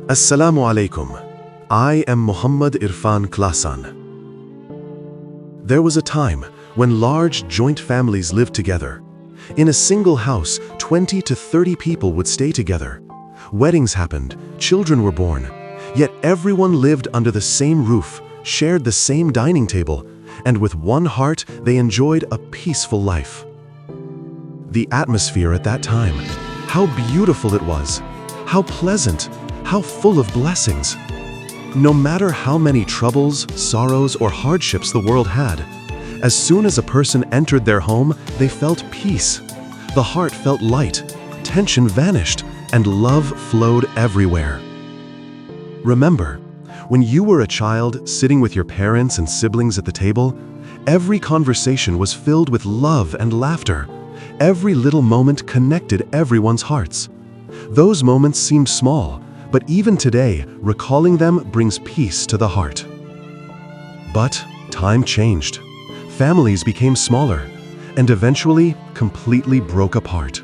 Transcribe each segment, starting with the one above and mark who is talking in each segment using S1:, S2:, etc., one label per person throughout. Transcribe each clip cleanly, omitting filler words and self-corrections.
S1: Assalamu alaikum. I am Muhammad Irfan Klasan. There was a time when large joint families lived together. In a single house, 20 to 30 people would stay together. Weddings happened, children were born, yet everyone lived under the same roof, shared the same dining table, and with one heart they enjoyed a peaceful life. The atmosphere at that time, how beautiful it was, how pleasant, how full of blessings. No matter how many troubles, sorrows, or hardships the world had, as soon as a person entered their home, they felt peace. The heart felt light, tension vanished, and love flowed everywhere. Remember, when you were a child sitting with your parents and siblings at the table, every conversation was filled with love and laughter. Every little moment connected everyone's hearts. Those moments seemed small, but even today, recalling them brings peace to the heart. But time changed. Families became smaller, and eventually completely broke apart.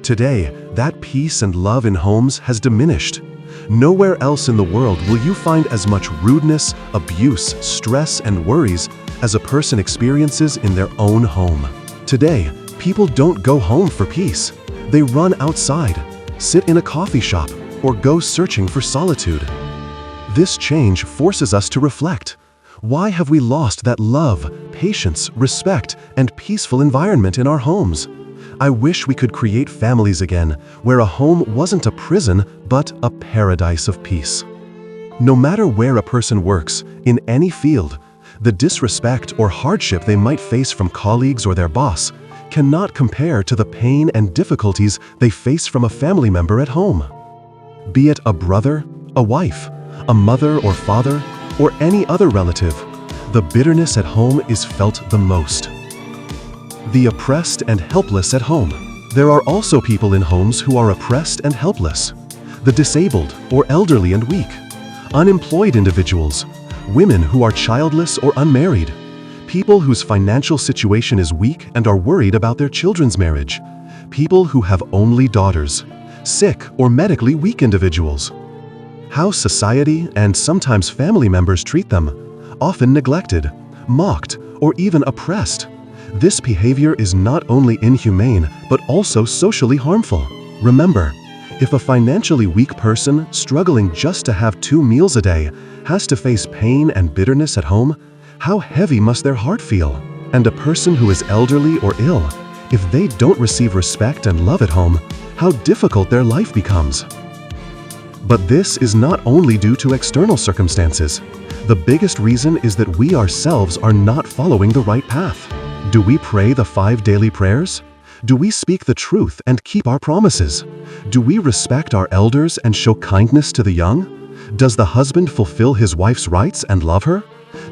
S1: Today, that peace and love in homes has diminished. Nowhere else in the world will you find as much rudeness, abuse, stress, and worries as a person experiences in their own home. Today, people don't go home for peace. They run outside, sit in a coffee shop, or go searching for solitude. This change forces us to reflect. Why have we lost that love, patience, respect, and peaceful environment in our homes? I wish we could create families again, where a home wasn't a prison, but a paradise of peace. No matter where a person works, in any field, the disrespect or hardship they might face from colleagues or their boss cannot compare to the pain and difficulties they face from a family member at home. Be it a brother, a wife, a mother or father, or any other relative, the bitterness at home is felt the most. The oppressed and helpless at home. There are also people in homes who are oppressed and helpless. The disabled or elderly and weak. Unemployed individuals. Women who are childless or unmarried. People whose financial situation is weak and are worried about their children's marriage. People who have only daughters. Sick or medically weak individuals. How society and sometimes family members treat them, often neglected, mocked, or even oppressed. This behavior is not only inhumane, but also socially harmful. Remember, if a financially weak person struggling just to have 2 meals a day has to face pain and bitterness at home, how heavy must their heart feel? And a person who is elderly or ill, if they don't receive respect and love at home, how difficult their life becomes. But this is not only due to external circumstances. The biggest reason is that we ourselves are not following the right path. Do we pray the 5 daily prayers? Do we speak the truth and keep our promises? Do we respect our elders and show kindness to the young? Does the husband fulfill his wife's rights and love her?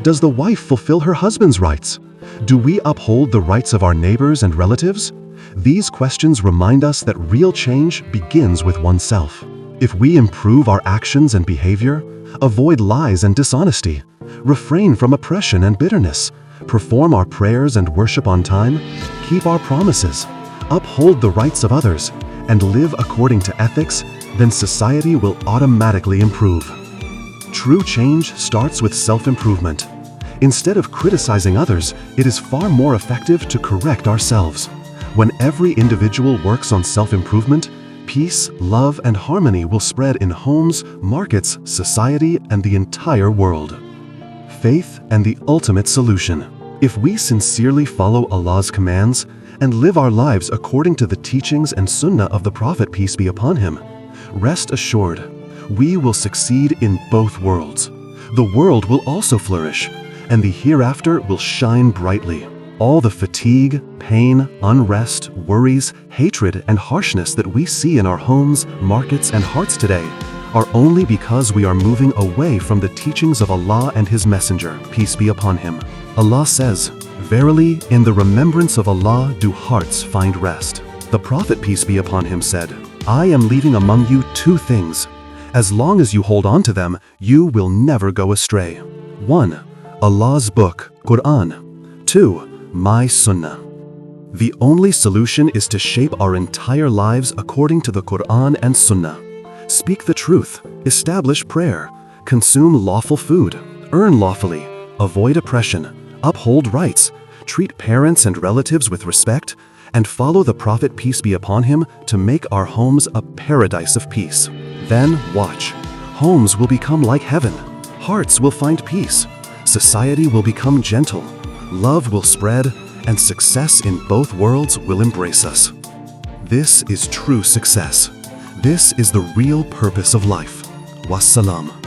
S1: Does the wife fulfill her husband's rights? Do we uphold the rights of our neighbors and relatives? These questions remind us that real change begins with oneself. If we improve our actions and behavior, avoid lies and dishonesty, refrain from oppression and bitterness, perform our prayers and worship on time, keep our promises, uphold the rights of others, and live according to ethics, then society will automatically improve. True change starts with self-improvement. Instead of criticizing others, it is far more effective to correct ourselves. When every individual works on self-improvement, peace, love, and harmony will spread in homes, markets, society, and the entire world. Faith and the ultimate solution. If we sincerely follow Allah's commands and live our lives according to the teachings and Sunnah of the Prophet, peace be upon him, rest assured, we will succeed in both worlds. The world will also flourish, and the hereafter will shine brightly. All the fatigue, pain, unrest, worries, hatred, and harshness that we see in our homes, markets, and hearts today are only because we are moving away from the teachings of Allah and His Messenger, peace be upon him. Allah says, "Verily, in the remembrance of Allah do hearts find rest." The Prophet, peace be upon him, said, "I am leaving among you 2 things. As long as you hold on to them, you will never go astray. 1. Allah's book, Quran. 2. My Sunnah." The only solution is to shape our entire lives according to the Quran and Sunnah. Speak the truth, establish prayer, consume lawful food, earn lawfully, avoid oppression, uphold rights, treat parents and relatives with respect, and follow the Prophet, peace be upon him, to make our homes a paradise of peace. Then watch. Homes will become like heaven. Hearts will find peace. Society will become gentle. Love will spread, and success in both worlds will embrace us. This is true success. This is the real purpose of life. Wassalam.